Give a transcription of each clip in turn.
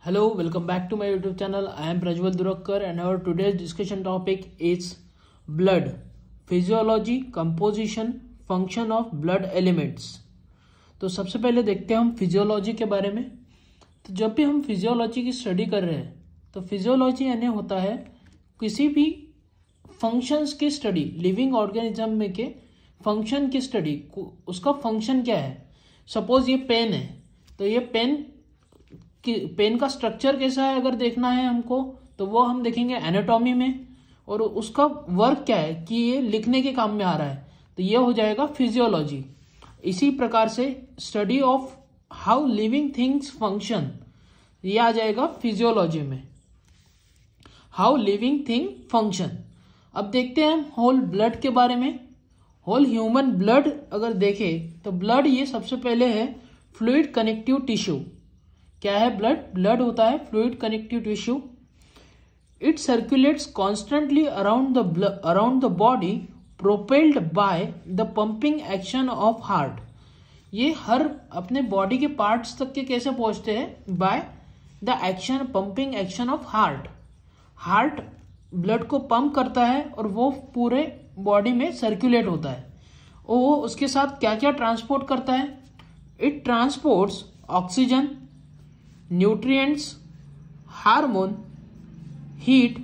Hello, welcome back to my YouTube channel. I am Prajwal Durakkar and our today's discussion topic is blood, physiology, composition, function of blood elements. तो सबसे पहले देखते हैं हम physiology के बारे में। तो जब भी हम फिजियोलॉजी की स्टडी कर रहे हैं तो फिजियोलॉजी यानी होता है किसी भी फंक्शंस की स्टडी, लिविंग ऑर्गेनिज्म में के फंक्शन की स्टडी, उसका फंक्शन क्या है। सपोज ये पेन है तो ये पेन का स्ट्रक्चर कैसा है अगर देखना है हमको तो वो हम देखेंगे एनाटॉमी में, और उसका वर्क क्या है कि ये लिखने के काम में आ रहा है तो ये हो जाएगा फिजियोलॉजी। इसी प्रकार से study of how living things function, ये आ जाएगा फिजियोलॉजी में, हाउ लिविंग थिंग फंक्शन। अब देखते हैं हम होल ब्लड के बारे में। होल ह्यूमन ब्लड अगर देखें तो ब्लड ये सबसे पहले है फ्लूइड कनेक्टिव टिश्यू। क्या है ब्लड? ब्लड होता है fluid connective tissue. It circulates constantly around the body propelled by the pumping action of heart. ये हर अपने बॉडी के पार्ट्स तक के कैसे पहुंचते हैं? By the action, pumping action of heart. Heart blood को पंप करता है और वो पूरे बॉडी में सर्कुलेट होता है। और वो उसके साथ क्या क्या ट्रांसपोर्ट करता है? It transports oxygen, nutrients, hormone, heat,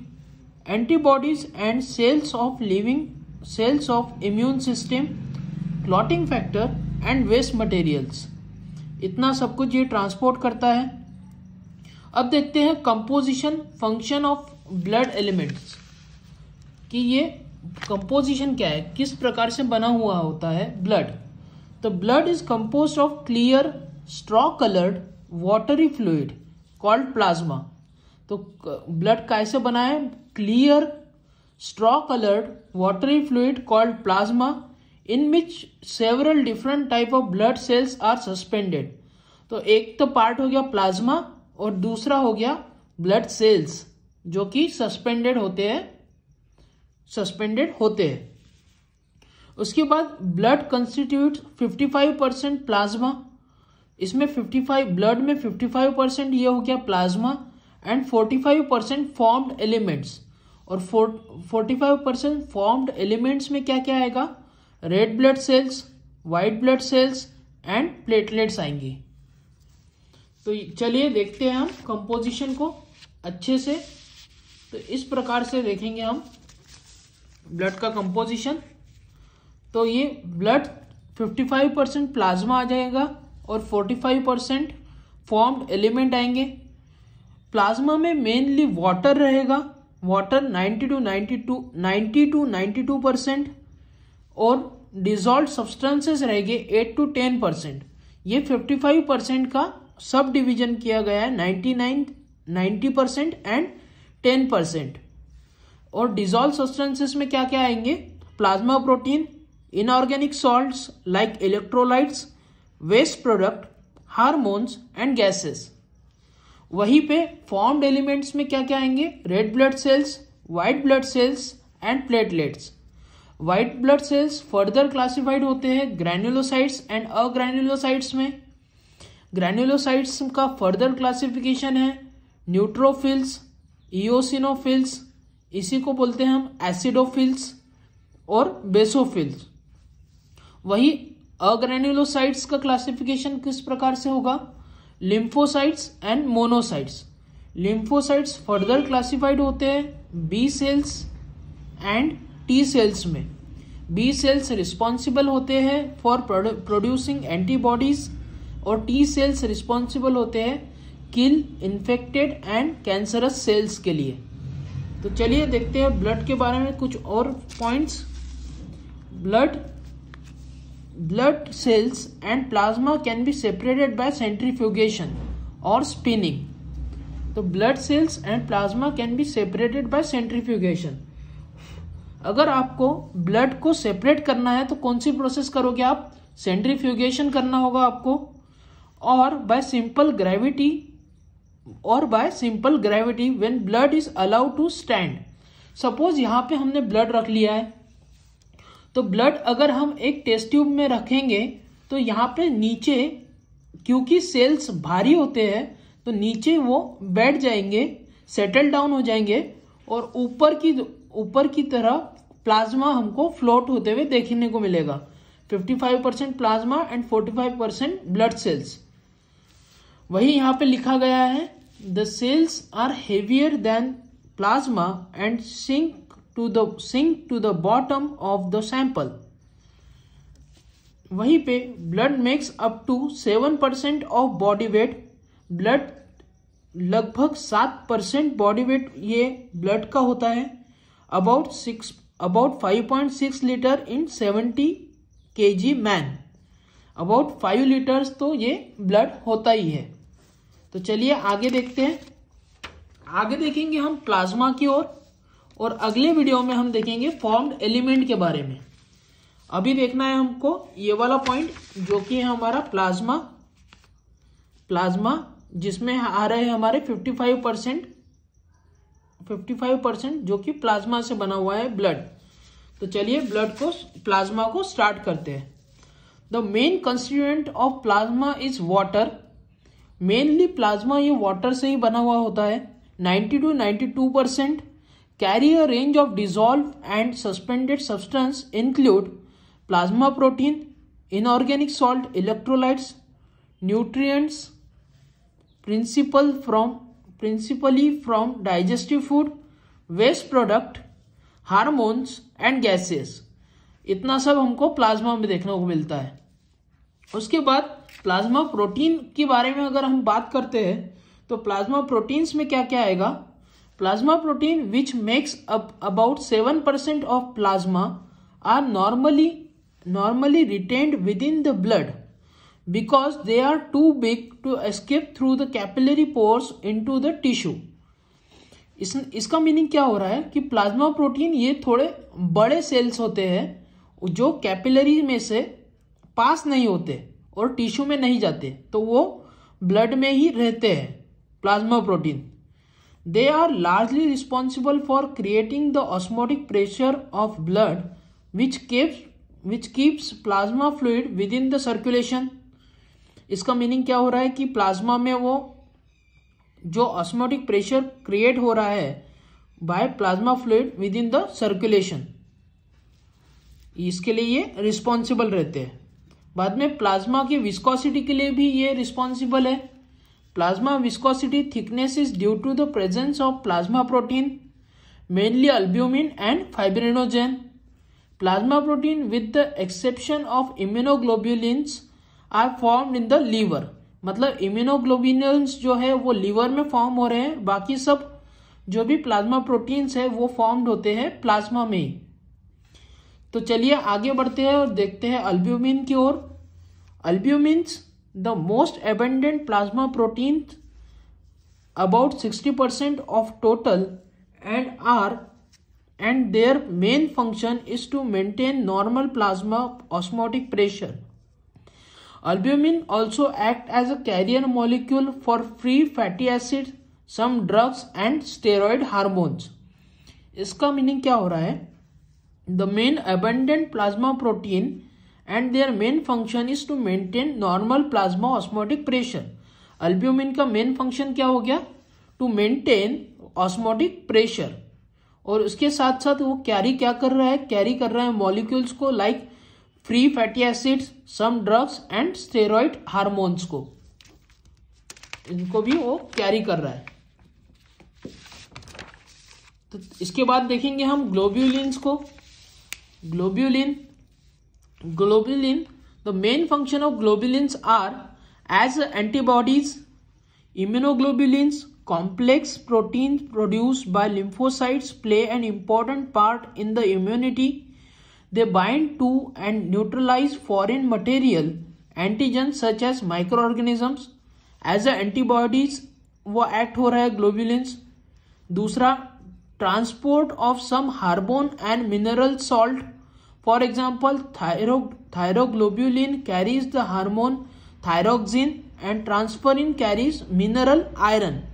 antibodies and cells of immune system, clotting factor and waste materials। इतना सब कुछ ये ट्रांसपोर्ट करता है। अब देखते हैं composition, function of blood elements, कि ये कंपोजिशन क्या है, किस प्रकार से बना हुआ होता है ब्लड। तो blood is composed of clear straw coloured watery fluid called plasma. तो ब्लड कैसे बना है? Clear straw coloured watery fluid called plasma in which several different type of blood cells are suspended. तो एक तो पार्ट हो गया प्लाज्मा और दूसरा हो गया ब्लड सेल्स जो कि सस्पेंडेड होते हैं। उसके बाद ब्लड कंस्टिट्यूट 55% प्लाज्मा, इसमें 55 ब्लड में 55% ये हो गया प्लाज्मा एंड 45% फॉर्म्ड एलिमेंट्स। और 45% फॉर्म्ड एलिमेंट्स में क्या क्या आएगा? Red blood sales, white blood cells and platelets आएंगी। तो चलिए देखते हैं हम कंपोजिशन को अच्छे से। तो इस प्रकार से देखेंगे हम ब्लड का कंपोजिशन। तो ये ब्लड 55% प्लाज्मा आ जाएगा और 45% फॉर्म्ड एलिमेंट आएंगे। प्लाज्मा में मेनली वाटर रहेगा, वाटर 90 to 92%, और डिजॉल्व सब्सटेंसेस रहेंगे 8 to 10%। ये 55% का सब डिवीजन किया गया है 90% एंड 10%। और डिजॉल्व सब्सटेंसेस में क्या क्या आएंगे? Plasma protein, inorganic salts like electrolytes, waste product, hormones and gases. वहीं पे फॉर्म्ड एलिमेंट्स में क्या क्या आएंगे? Red blood cells, white blood cells and platelets. White blood cells further classified होते हैं ग्रैन्युलोसाइट्स एंड अग्रैन्युलोसाइट्स में। ग्रैन्युलोसाइट्स का फर्दर क्लासिफिकेशन है न्यूट्रोफिल्स, इओसिनोफिल्स, इसी को बोलते हैं हम एसिडोफिल्स, और बेसोफिल्स। वही अग्रैन्युलोसाइट्स का क्लासिफिकेशन किस प्रकार से होगा? Lymphocytes and monocytes. Lymphocytes further classified होते हैं B cells and T cells में। बी सेल्स रिस्पॉन्सिबल होते हैं फॉर प्रोड्यूसिंग एंटीबॉडीज और टी सेल्स रिस्पॉन्सिबल होते हैं kill infected and cancerous cells के लिए। तो चलिए देखते हैं ब्लड के बारे में कुछ और points. Blood cells and plasma can be separated by centrifugation or spinning. तो blood cells and plasma can be separated by centrifugation। अगर आपको ब्लड को सेपरेट करना है तो कौन सी प्रोसेस करोगे आप? सेंट्रीफ्यूगेशन करना होगा आपको। और by simple gravity when blood is allowed to stand. Suppose यहां पे हमने ब्लड रख लिया है, तो ब्लड अगर हम एक टेस्ट ट्यूब में रखेंगे तो यहाँ पे नीचे क्योंकि सेल्स भारी होते हैं तो नीचे वो बैठ जाएंगे, सेटल डाउन हो जाएंगे और ऊपर की तरह प्लाज्मा हमको फ्लोट होते हुए देखने को मिलेगा। 55% प्लाज्मा एंड 45% ब्लड सेल्स। वही यहाँ पे लिखा गया है, the cells are heavier than plasma and sink to the bottom of the sample. वहीं पे blood makes up to 7% of body weight. Blood लगभग 7% बॉडी वेट ये ब्लड का होता है। About 5.6 litre in 70 kg man. About 5 litres तो ये blood होता ही है। तो चलिए आगे देखते हैं। आगे देखेंगे हम प्लाज्मा की ओर और अगले वीडियो में हम देखेंगे फॉर्म्ड एलिमेंट के बारे में। अभी देखना है हमको ये वाला पॉइंट जो कि है हमारा प्लाज्मा जिसमें आ रहे हैं हमारे 55% जो कि प्लाज्मा से बना हुआ है ब्लड। तो चलिए प्लाज्मा को स्टार्ट करते हैं। The main constituent of plasma is water. Mainly plasma ये वाटर से ही बना हुआ होता है। 90 to 92% carry a range of dissolved and suspended substance include plasma protein, inorganic salt, electrolytes, nutrients, principally from digestive food, waste product, hormones and gases। इतना सब हमको plasma में देखने को मिलता है। उसके बाद प्लाज्मा प्रोटीन के बारे में अगर हम बात करते हैं तो प्लाज्मा प्रोटीन्स में क्या क्या आएगा। Plasma protein which makes about 7% of plasma are normally retained within the blood because they are too big to escape through the capillary pores into the tissue। इसका मीनिंग क्या हो रहा है कि प्लाज्मा प्रोटीन ये थोड़े बड़े सेल्स होते हैं जो कैपिलरी में से पास नहीं होते और टिश्यू में नहीं जाते, तो वो ब्लड में ही रहते हैं plasma protein. They are largely responsible for creating the osmotic pressure of blood which keeps plasma fluid within the circulation। इसका मीनिंग क्या हो रहा है कि प्लाज्मा में वो जो ऑस्मोटिक प्रेशर क्रिएट हो रहा है by plasma fluid with in the circulation, इसके लिए ये रिस्पॉन्सिबल रहते हैं। बाद में प्लाज्मा की विस्कोसिटी के लिए भी ये रिस्पॉन्सिबल है। Plasma viscosity thickness is due to the presence of plasma protein mainly albumin and fibrinogen. Plasma protein with the exception of immunoglobulins are formed in the liver। मतलब इम्यूनोग्लोबुलिन्स जो है वो लीवर में फॉर्म हो रहे हैं, बाकी सब जो भी प्लाज्मा प्रोटीन्स है वो फॉर्म्ड होते हैं प्लाज्मा में ही। तो चलिए आगे बढ़ते हैं और देखते हैं अल्ब्यूमिन की ओर। Albumins the most abundant plasma protein about 60% of total and their main function is to maintain normal plasma osmotic pressure। Albumin also act as a carrier molecule for free fatty acids, some drugs and steroid hormones। इसका meaning क्या हो रहा है, the main abundant plasma protein and their main function is to maintain normal plasma osmotic pressure। Albumin का main function क्या हो गया, to maintain osmotic pressure। और उसके साथ साथ वो कैरी कर रहा है मॉलिक्यूल्स को, like free fatty acids, some drugs and steroid hormones को, इनको भी वो कैरी कर रहा है। तो इसके बाद देखेंगे हम ग्लोब्यूलिन्स को। Globulin the main function of globulins are as antibodies. Immunoglobulins complex proteins produced by lymphocytes play an important part in the immunity। They bind to and neutralize foreign material antigens such as microorganisms। As a antibodies वो act हो रहा है globulins। दूसरा, transport of some hormone and mineral salt। For example, thyroglobulin carries the hormone thyroxine and transferrin carries mineral iron।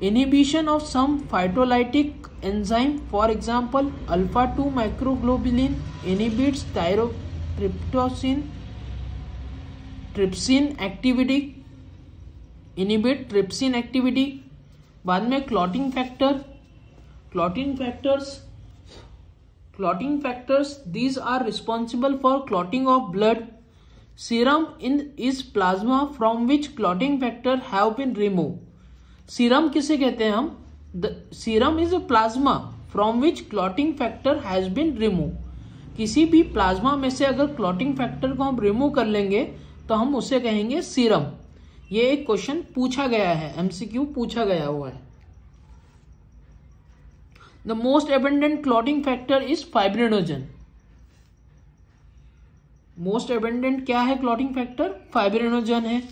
Inhibition of some phytolytic enzyme, for example alpha-2 microglobulin inhibits trypsin activity। Inhibit trypsin activity. बाद में clotting factors these are responsible for clotting of blood. Serum is plasma from which clotting factor have been remove. Serum किसे कहते हैं हम? Serum is a plasma from which clotting factor has been remove. किसी भी plasma में से अगर clotting factor को हम रिमूव कर लेंगे तो हम उसे कहेंगे सीरम। ये एक क्वेश्चन पूछा गया है, एमसीक्यू पूछा गया हुआ है। The most abundant clotting factor is fibrinogen. Most abundant क्या है क्लॉटिंग फैक्टर? फाइब्रिनोजन है।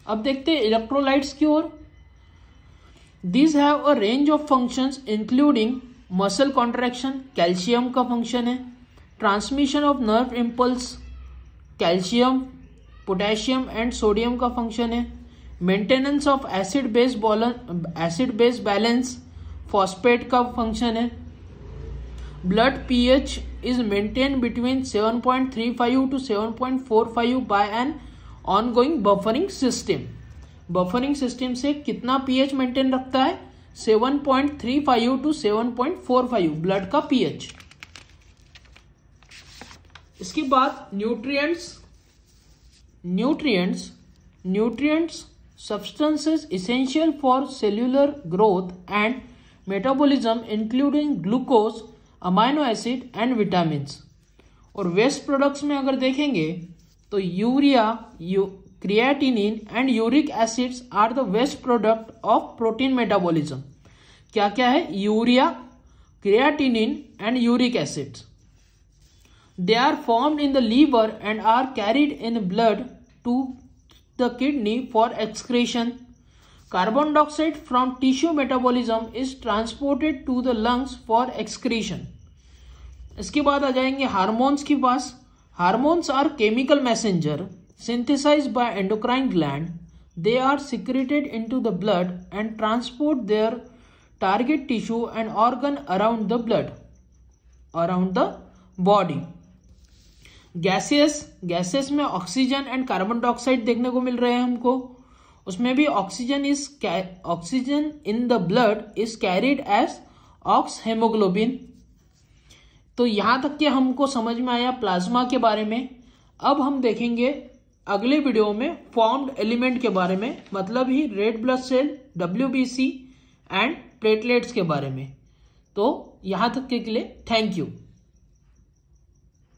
अब देखते हैं इलेक्ट्रोलाइट्स की ओर। These have a range of functions including muscle contraction, calcium का फंक्शन है, transmission of nerve impulse, calcium, potassium and sodium का फंक्शन है, maintenance of acid base balance, phosphate का फंक्शन है, blood pH is maintain between 7.35 to 7.45 by an ongoing buffering system. Buffering system से कितना pH maintain रखता है? 7.35 to 7.45 blood का pH. इसके बाद nutrients substances essential for cellular growth and metabolism including glucose, amino acid and vitamins. और waste products में अगर देखेंगे तो urea, creatinine and uric acids are the waste product of protein metabolism. क्या क्या है? Urea, creatinine and uric acids. They are formed in the liver and are carried in blood to the kidney for excretion. Carbon dioxide from tissue metabolism is transported to the lungs for excretion. इसके बाद आ जाएंगे hormones के पास। Hormones are chemical messenger synthesized by endocrine gland. They are secreted into the blood and transport their target tissue and organ around the blood, around the body. Gases में oxygen and carbon dioxide देखने को मिल रहे हैं हमको। उसमें भी oxygen in the blood is carried as oxyhaemoglobin. तो यहां तक कि हमको समझ में आया प्लाज्मा के बारे में। अब हम देखेंगे अगले वीडियो में फॉर्म्ड एलिमेंट के बारे में, मतलब ही red blood cell, WBC and platelets के बारे में। तो यहां तक के लिए थैंक यू।